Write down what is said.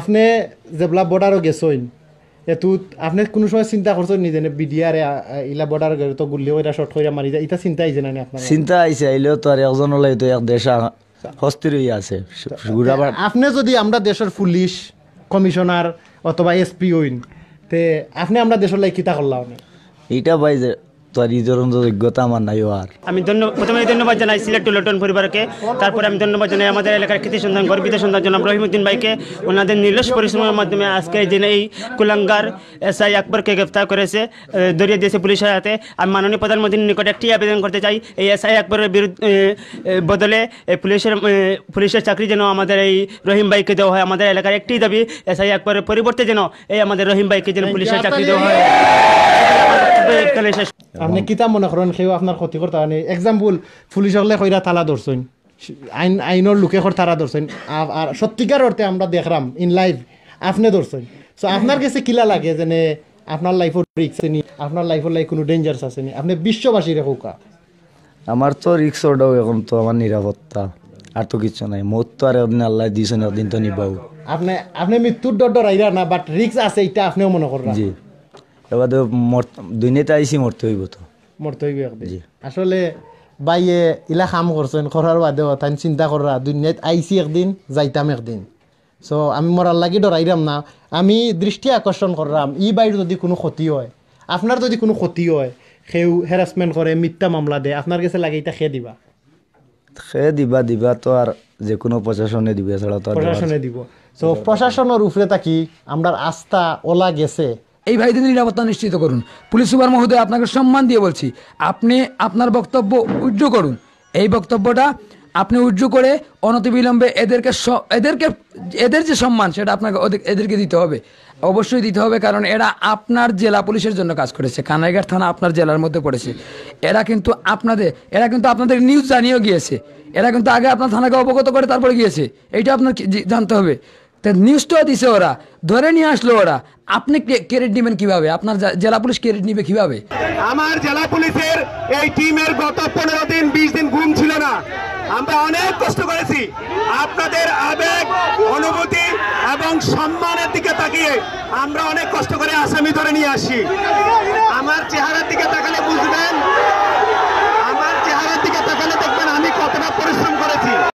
আপনি যেবলা বর্ডারও গেছেন এতু আপনি কোনো সময় চিন্তা করছেন নিজে বিডিআর ইলা বর্ডার গেলে তো গুলিও এটা শর্ট করে মারি যায় এটা চিন্তা আইছে না আপনার চিন্তা আইছে আইলেও তো আর একজন হলে তো এক দেশ হস্তির হয়ে আছে আপনি যদি আমরা দেশের পুলিশ কমিশনার অথবা এসপি হইন তে আপনি আমরা দেশের লাই কিতা করলাম এইটা ভাই যে তোর ইজরন যোগ্যতা আমার নাই আর আমি প্রথমে ধন্যবাদ জানাই সিলেট টুলটন পরিবারকে, তারপরে আমি ধন্যবাদ জানাই আমাদের এলাকার কৃতি সন্তান গর্বিত সন্তান জনাব রহিমউদ্দিন ভাইকে। ওনাদের নির্লস পরিশ্রমের মাধ্যমে আজকে দিনে এই কুলাঙ্গার এসআই আকবরকে গ্রেফতার করেছে, ধরিয়ে দিয়েছে পুলিশের হাতে। আমি মাননীয় প্রধানমন্ত্রীর নিকট একটি আবেদন করতে চাই, এই এসআই আকবরের বদলে পুলিশের চাকরি যেন আমাদের এই রহিম ভাইকে দেওয়া হয়। আমাদের এলাকার একটি দাবি, এসআই আকবরের পরিবর্তে যেন এই আমাদের রহিম ভাইকে যেন পুলিশের চাকরি দেওয়া হয়। আপনি কিতা মনে করেন সেও আপনার ক্ষতি করতে পারেন? এক্সাম্পল পুলিশ হলে কইরা তালা ধরছেন, আইনের লোকে তারা ধরছেন, আর সত্যিকার অর্থে আমরা দেখলাম ইন লাইভ আপনি ধরছেন। সো আপনার কাছে কিলা লাগে যে আপনার লাইফের রিস্ক আছে নি, আপনার লাইফের লাই কোনো ডেঞ্জারস আছে নি? আপনি বিশ্ববাসী রেখা আমার তো রিক্স ওটাও এখন তো আমার নিরাপত্তা আর তো কিছু নাই। মোট তো আর একদিন আল্লাহ দিয়েছেন একদিন তো নিবাও। আপনি মৃত্যুর ডর আইরা না, বাট রিক্স আছে এটা আপনিও মনে করেন? জি, এবার তো দুনিয়াতে আইসি মরতে হইব, তো মরতে হইব একদিন। আসলে বাইয়ে ইলা কাম করছেন, করার বাদেও তাই চিন্তা করা দুনিয়াত আইসি একদিন যাইতাম একদিন। সো আমি মরার লাগি ডরাইরাম না, আমি দৃষ্টি আকর্ষণ করলাম ই বাইর যদি কোনো ক্ষতি হয়, আপনার যদি কোনো ক্ষতি হয়, সেও হ্যারাসমেন্ট করে, মিথ্যা মামলা দেয়, আপনার কাছে লাগে এটা খেয়ে দিবা? দিবা তো আর যে কোনো প্রশাসনে দিবে, ছাড়া তো প্রশাসনে দিব। সো প্রশাসনের উপরে থাকি আমরা আস্থা ওলা গেছে। এই ভাইদের নিরাপত্তা নিশ্চিত করুন। পুলিশ সুপার মহোদয়, আপনাকে সম্মান দিয়ে বলছি, আপনি আপনার বক্তব্য উজ্জ্ব করুন। এই বক্তব্যটা আপনি উজ্জ্ব করে অনতিবিলম্বে এদের যে সম্মান সেটা আপনাকে এদেরকে দিতে হবে, অবশ্যই দিতে হবে। কারণ এরা আপনার জেলা পুলিশের জন্য কাজ করেছে, কানাইঘাট থানা আপনার জেলার মধ্যে পড়েছে। এরা কিন্তু আপনাদের নিউজ জানিয়েও গিয়েছে, এরা কিন্তু আগে আপনার থানাকে অবগত করে তারপরে গিয়েছে, এইটা আপনার জানতে হবে। নিউজটাও দিছে, ওরা ধরে নিয়ে আসলো, ওরা আপনি ক্রেডিট নেবেন কিভাবে? আপনার জেলা পুলিশ ক্রেডিট নিবে কিভাবে? আমার জেলা পুলিশের এই টিমের গত 15 দিন 20 দিন ঘুম ছিল না। আমরা অনেক কষ্ট করেছি। আপনাদের আবেগ, অনুভূতি এবং সম্মানের দিকে তাকিয়ে আমরা অনেক কষ্ট করে আসামি ধরে নিয়ে আসি। আমার চেহারার দিকে তাকালে বুঝবেন, আমার চেহারার দিকে তাকালে দেখবেন আমি কতটা পরিশ্রম করেছি।